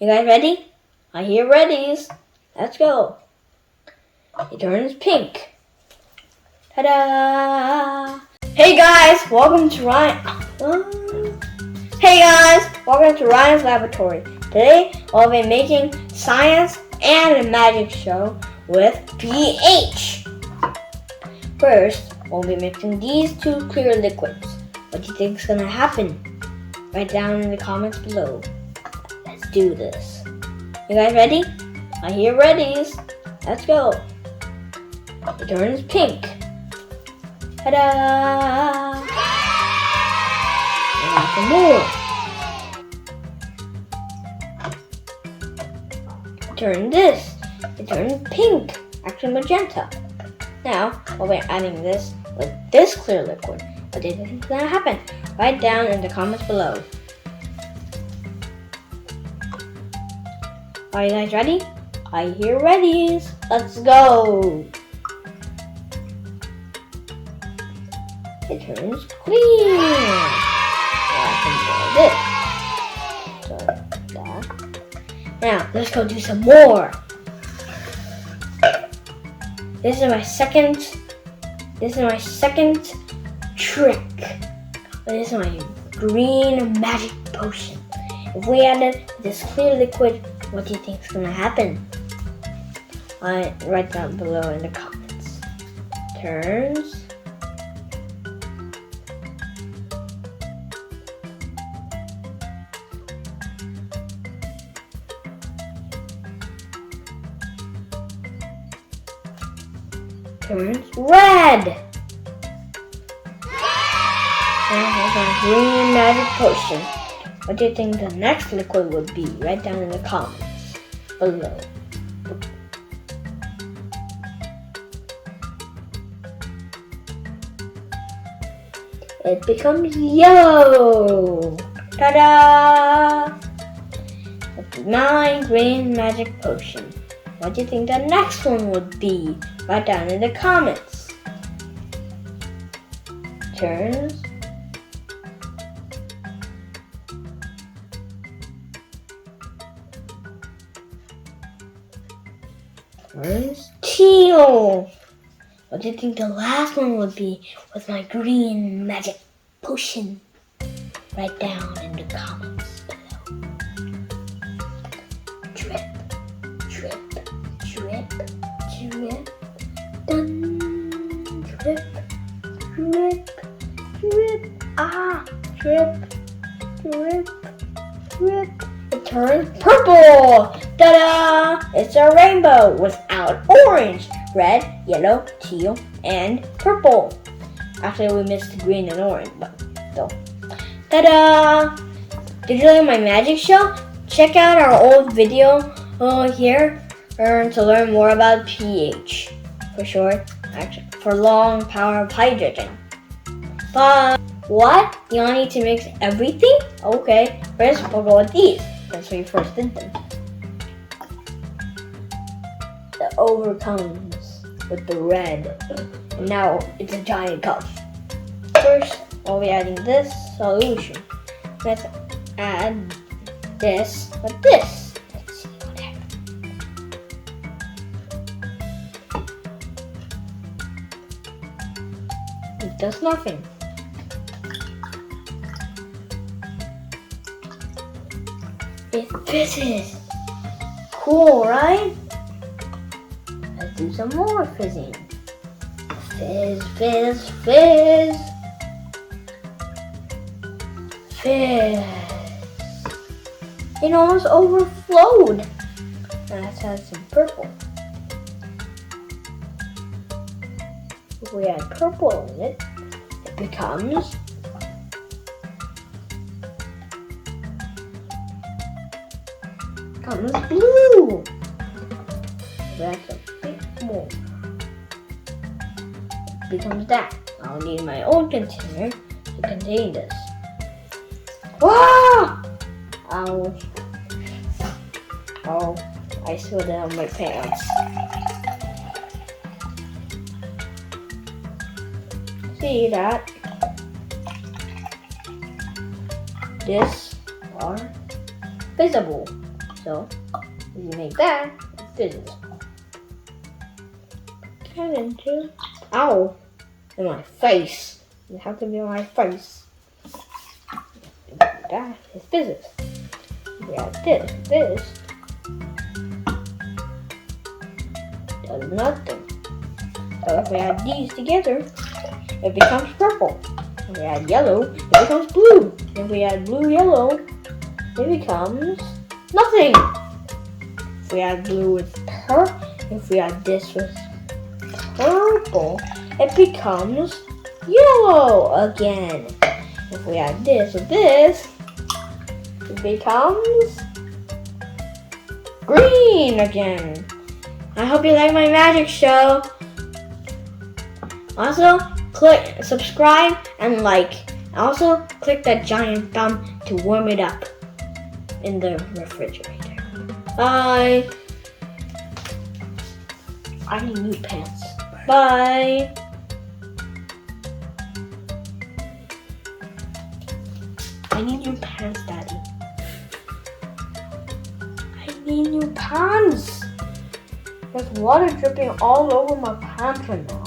You guys ready? I hear readies. Let's go. It turns pink. Ta-da! Hey guys, welcome to Ryan's Laboratory. Today I'll be making science and a magic show with pH. First, we'll be mixing these two clear liquids. What do you think is gonna happen? Write down in the comments below. Let's do this. You guys ready? I hear readies. Let's go. It turns pink. Ta-da! And some more. Turn this. It turns pink, actually magenta. Now, we'll be adding this with this clear liquid. What do you think is gonna happen? Write down in the comments below. Are you guys ready? I hear readies. Let's go. It turns green. Now, let's go do some more. This is my second trick. This is my green magic potion. If we added this clear liquid, what do you think is gonna happen? Write down below in the comments. Turns red. And here's my green magic potion. What do you think the next liquid would be? Write down in the comments below. It becomes yellow. Ta-da! That's my green magic potion. What do you think the next one would be? Write down in the comments. Turns teal. What do you think the last one would be with my green magic potion? Write down in the comments below. Drip, drip, drip, drip. Dun. Drip, drip, drip. Drip, drip, drip. It turns purple. Ta-da! It's a rainbow without orange, red, yellow, teal, and purple. Actually, we missed green and orange, but still. Ta-da! Did you like my magic show? Check out our old video here to learn more about pH. For short, actually, for long power of hydrogen. But what? You all need to mix everything? Okay, first we'll go with these. That's what you first did them. The overcomes with the red. And now it's a giant cup. First, we'll be adding this solution. Let's add this with this. Let's see what happens. It does nothing. It fizzes. Cool, right? Let's do some more fizzing. Fizz, fizz, fizz. Fizz. It almost overflowed. Now let's add some purple. If we add purple in it, it becomes blue. That's a bit more. It becomes that. I'll need my own container to contain this. Wow! Oh, I spilled it on my pants. See that? This are visible. So if you make that, it fizzes. Get into ow in my face. It has to be on my face. That is fizzes. We have this does nothing. So if we add these together, it becomes purple. If we add yellow, it becomes blue. If we add blue, yellow, it becomes nothing. If we add blue with if we add this with purple, it becomes yellow again. If we add this with this, it becomes green again. I hope you like my magic show. Also, click subscribe and like. Also, click that giant thumb to warm it up in the refrigerator. Bye. I need new pants. Bye. I need new pants, Daddy. I need new pants. There's water dripping all over my pants right now.